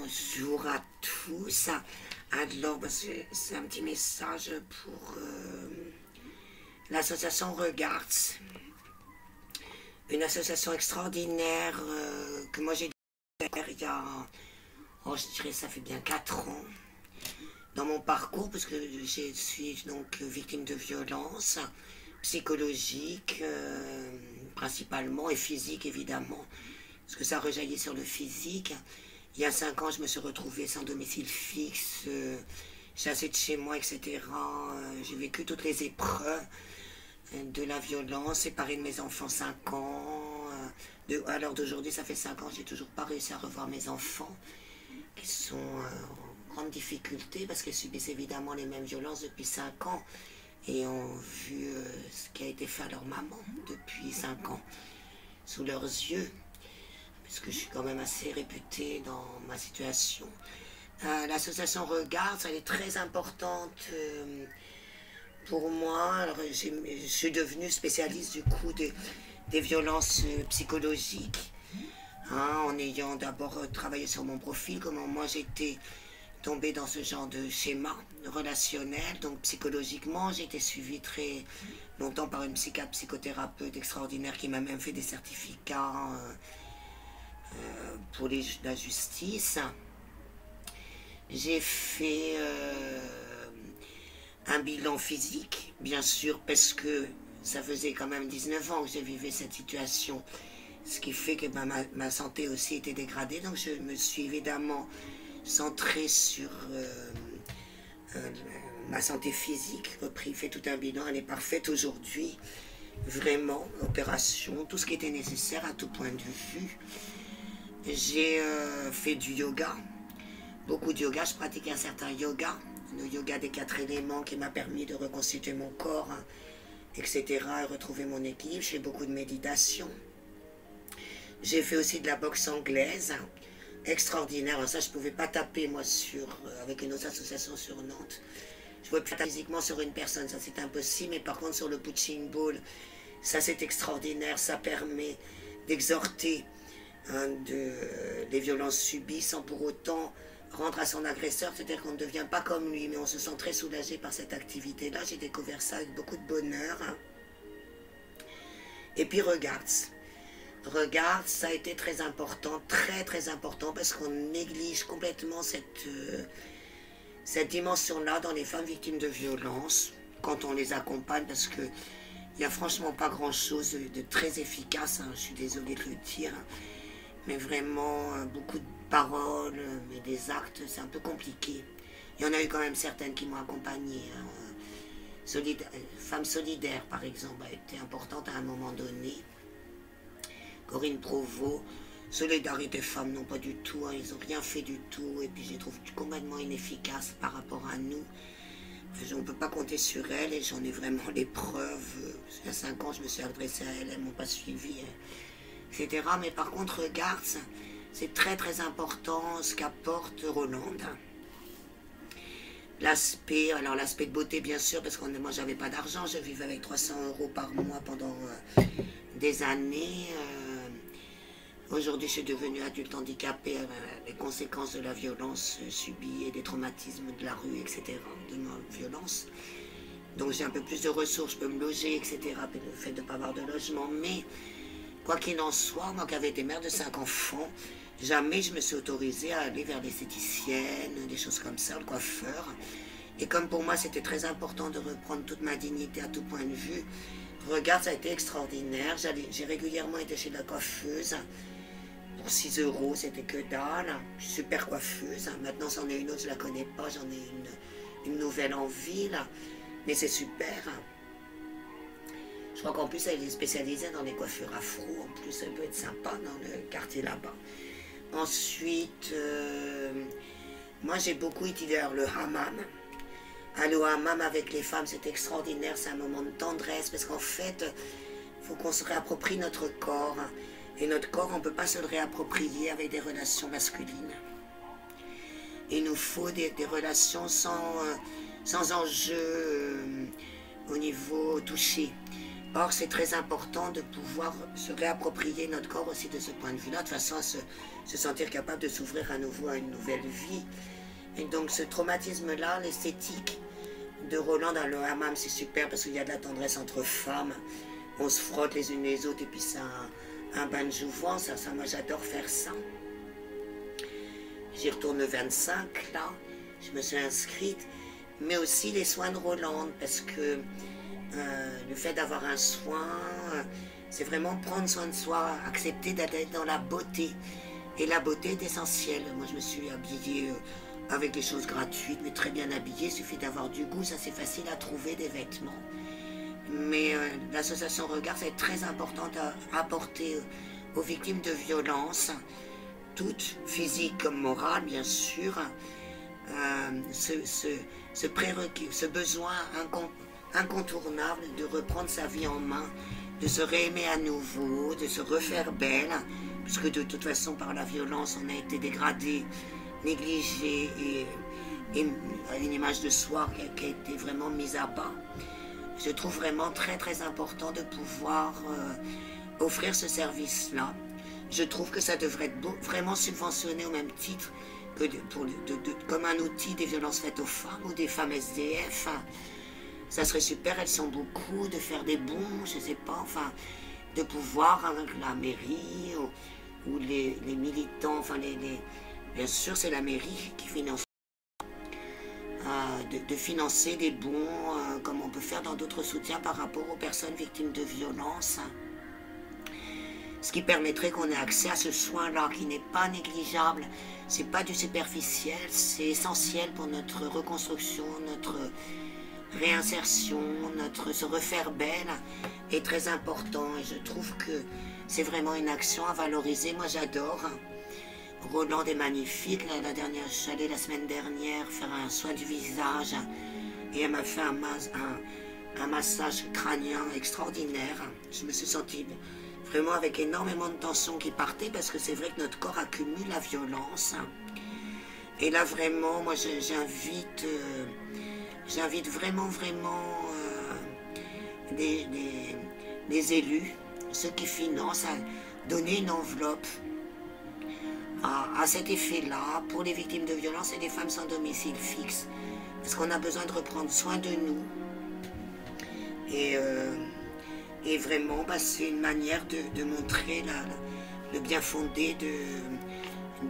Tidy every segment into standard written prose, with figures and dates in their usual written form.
Bonjour à tous. Alors, c'est un petit message pour l'association Regards, une association extraordinaire que moi j'ai découvert il y a, je dirais ça fait bien 4 ans dans mon parcours, parce que je suis donc victime de violences psychologiques principalement, et physiques évidemment, parce que ça rejaillit sur le physique. Il y a 5 ans, je me suis retrouvée sans domicile fixe, chassée de chez moi, etc. J'ai vécu toutes les épreuves de la violence, séparée de mes enfants 5 ans. À l'heure d'aujourd'hui, ça fait 5 ans, j'ai toujours pas réussi à revoir mes enfants, qui sont en grande difficulté, parce qu'ils subissent évidemment les mêmes violences depuis 5 ans, et ont vu ce qui a été fait à leur maman depuis 5 ans, sous leurs yeux. Parce que je suis quand même assez réputée dans ma situation. L'association Regards, elle est très importante pour moi. Alors, je suis devenue spécialiste du coup des violences psychologiques, en ayant d'abord travaillé sur mon profil, comment moi j'étais tombée dans ce genre de schéma relationnel. Donc psychologiquement, j'ai été suivie très longtemps par une psychothérapeute extraordinaire qui m'a même fait des certificats pour la justice. J'ai fait un bilan physique, bien sûr, parce que ça faisait quand même 19 ans que j'ai vécu cette situation, ce qui fait que ma santé aussi était dégradée. Donc je me suis évidemment centrée sur ma santé physique, fait tout un bilan, elle est parfaite aujourd'hui, vraiment, opération, tout ce qui était nécessaire à tout point de vue. J'ai fait du yoga, beaucoup de yoga, je pratiquais un certain yoga, le yoga des 4 éléments qui m'a permis de reconstituer mon corps, etc., et retrouver mon équilibre. J'ai fait beaucoup de méditation. J'ai fait aussi de la boxe anglaise, extraordinaire. Alors ça, je ne pouvais pas taper, moi, avec une autre association sur Nantes. Je pouvais pas taper physiquement sur une personne, ça c'est impossible, mais par contre sur le punching ball, ça c'est extraordinaire, ça permet d'exhorter des violences subies sans pour autant rendre à son agresseur, c'est-à-dire qu'on ne devient pas comme lui, mais on se sent très soulagé par cette activité-là. J'ai découvert ça avec beaucoup de bonheur. Et puis Regards, ça a été très important, très très important, parce qu'on néglige complètement cette dimension-là dans les femmes victimes de violences, quand on les accompagne, parce que il n'y a franchement pas grand-chose de très efficace, je suis désolée de le dire, mais vraiment beaucoup de paroles, mais des actes, c'est un peu compliqué. Il y en a eu quand même certaines qui m'ont accompagnée. Femme solidaire, par exemple, a été importante à un moment donné. Corinne Provost, Solidarité Femmes, non pas du tout, ils n'ont rien fait du tout, et puis je les trouve complètement inefficaces par rapport à nous. On ne peut pas compter sur elles, et j'en ai vraiment les preuves. Il y a 5 ans, je me suis adressée à elles, elles ne m'ont pas suivi, etc. Mais par contre, Regards, c'est très très important ce qu'apporte Rolande. L'aspect de beauté, bien sûr, parce que moi j'avais pas d'argent, je vivais avec 300 € par mois pendant des années. Aujourd'hui, je suis devenue adulte handicapée, les conséquences de la violence subie et des traumatismes de la rue, etc., de ma violence. Donc j'ai un peu plus de ressources, je peux me loger, etc., puis le fait de ne pas avoir de logement. Mais quoi qu'il en soit, moi qui avais été mère de 5 enfants, jamais je me suis autorisée à aller vers l'esthéticienne, des choses comme ça, le coiffeur. Et comme pour moi c'était très important de reprendre toute ma dignité à tout point de vue, Regarde, ça a été extraordinaire. J'ai régulièrement été chez la coiffeuse. Pour 6 €, c'était que dalle. Super coiffeuse. Maintenant, c'en est une autre, je la connais pas. J'en ai une nouvelle en ville. Mais c'est super. Je crois qu'en plus, elle est spécialisée dans les coiffures afro. En plus, elle peut être sympa dans le quartier là-bas. Ensuite, moi, j'ai beaucoup utilisé le hammam. Aller au hammam avec les femmes, c'est extraordinaire. C'est un moment de tendresse. Parce qu'en fait, il faut qu'on se réapproprie notre corps. Et notre corps, on ne peut pas se le réapproprier avec des relations masculines. Il nous faut des relations sans enjeu au niveau touché. Or, c'est très important de pouvoir se réapproprier notre corps aussi de ce point de vue-là, de façon à se sentir capable de s'ouvrir à nouveau à une nouvelle vie. Et donc, ce traumatisme-là, l'esthétique de Roland dans le hammam, c'est super parce qu'il y a de la tendresse entre femmes. On se frotte les unes les autres et puis c'est un bain de jouvence. Ça, moi, j'adore faire ça. J'y retourne le 25, là. Je me suis inscrite. Mais aussi les soins de Roland, parce que le fait d'avoir un soin, c'est vraiment prendre soin de soi, accepter d'être dans la beauté. Et la beauté est essentielle. Moi, je me suis habillée avec des choses gratuites, mais très bien habillée. Il suffit d'avoir du goût, ça c'est facile à trouver, des vêtements. Mais l'association Regard, c'est très importante à apporter aux victimes de violences, toutes, physiques comme morales, bien sûr, ce prérequis, ce besoin incontournable de reprendre sa vie en main, de se réaimer à nouveau, de se refaire belle, puisque de toute façon, par la violence, on a été dégradé, négligé, et une image de soi qui a été vraiment mise à bas. Je trouve vraiment très très important de pouvoir offrir ce service-là. Je trouve que ça devrait être vraiment subventionné au même titre que comme un outil des violences faites aux femmes ou des femmes SDF. Ça serait super, elles sont beaucoup, de faire des bons, je sais pas, enfin, de pouvoir avec la mairie ou les militants, enfin, bien sûr c'est la mairie qui finance, de financer des bons, comme on peut faire dans d'autres soutiens par rapport aux personnes victimes de violences. Ce qui permettrait qu'on ait accès à ce soin-là, qui n'est pas négligeable, c'est pas du superficiel, c'est essentiel pour notre reconstruction, notre réinsertion, se refaire belle est très important. Et je trouve que c'est vraiment une action à valoriser. Moi j'adore. Roland est magnifique. La dernière, je suis allée la semaine dernière faire un soin du visage et elle m'a fait un massage crânien extraordinaire. Je me suis sentie vraiment avec énormément de tension qui partait parce que c'est vrai que notre corps accumule la violence. Et là vraiment, moi j'invite vraiment les élus, ceux qui financent, à donner une enveloppe à cet effet-là pour les victimes de violences et les femmes sans domicile fixe. Parce qu'on a besoin de reprendre soin de nous. Et vraiment, c'est une manière de montrer le bien fondé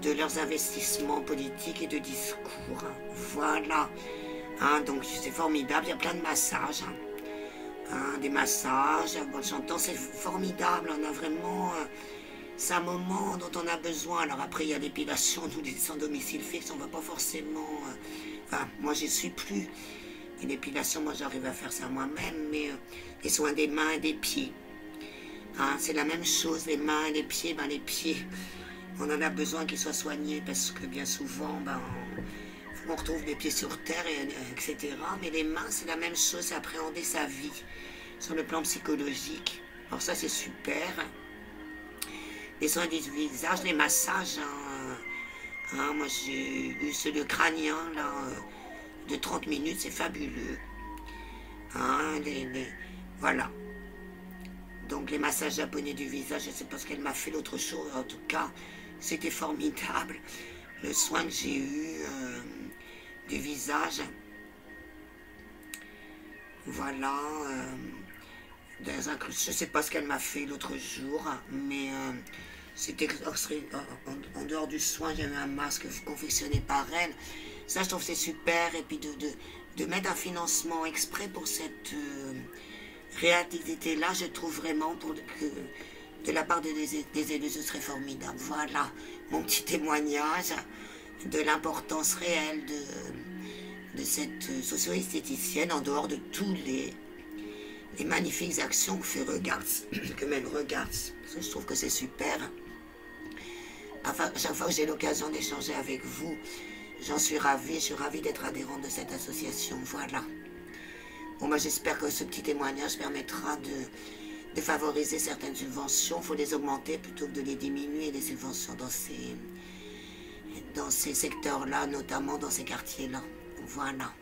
de leurs investissements politiques et de discours. Voilà. Donc c'est formidable, il y a plein de massages. Des massages, bon, j'entends, c'est formidable. On a vraiment... c'est un moment dont on a besoin. Alors après, il y a l'épilation, nous, les sans domicile fixe, on ne va pas forcément... enfin, moi, je suis plus... Et l'épilation, moi, j'arrive à faire ça moi-même, mais les soins des mains et des pieds. C'est la même chose, les mains et les pieds. Les pieds, on en a besoin qu'ils soient soignés parce que bien souvent, on retrouve les pieds sur terre, etc. Mais les mains, c'est la même chose, c'est appréhender sa vie sur le plan psychologique. Alors ça, c'est super. Les soins du visage, les massages. Moi, j'ai eu le crânien, là, de 30 minutes, c'est fabuleux. Voilà. Donc, les massages japonais du visage, je ne sais pas ce qu'elle m'a fait l'autre jour. En tout cas, c'était formidable. Le soin que j'ai eu du visage. Voilà. Je ne sais pas ce qu'elle m'a fait l'autre jour, mais c'était en dehors du soin, il y avait un masque confectionné par elle. Ça, je trouve c'est super. Et puis de mettre un financement exprès pour cette réalité-là, je trouve vraiment que de la part des élus, ce serait formidable. Voilà mon petit témoignage de l'importance réelle de cette socio-esthéticienne en dehors de tous les magnifiques actions que fait Regards, que mène Regards. Je trouve que c'est super. Enfin, chaque fois que j'ai l'occasion d'échanger avec vous, j'en suis ravie. Je suis ravie d'être adhérente de cette association. Voilà. Bon, moi, j'espère que ce petit témoignage permettra de favoriser certaines subventions. Il faut les augmenter plutôt que de les diminuer, les subventions dans ces secteurs-là, notamment dans ces quartiers-là. Voilà.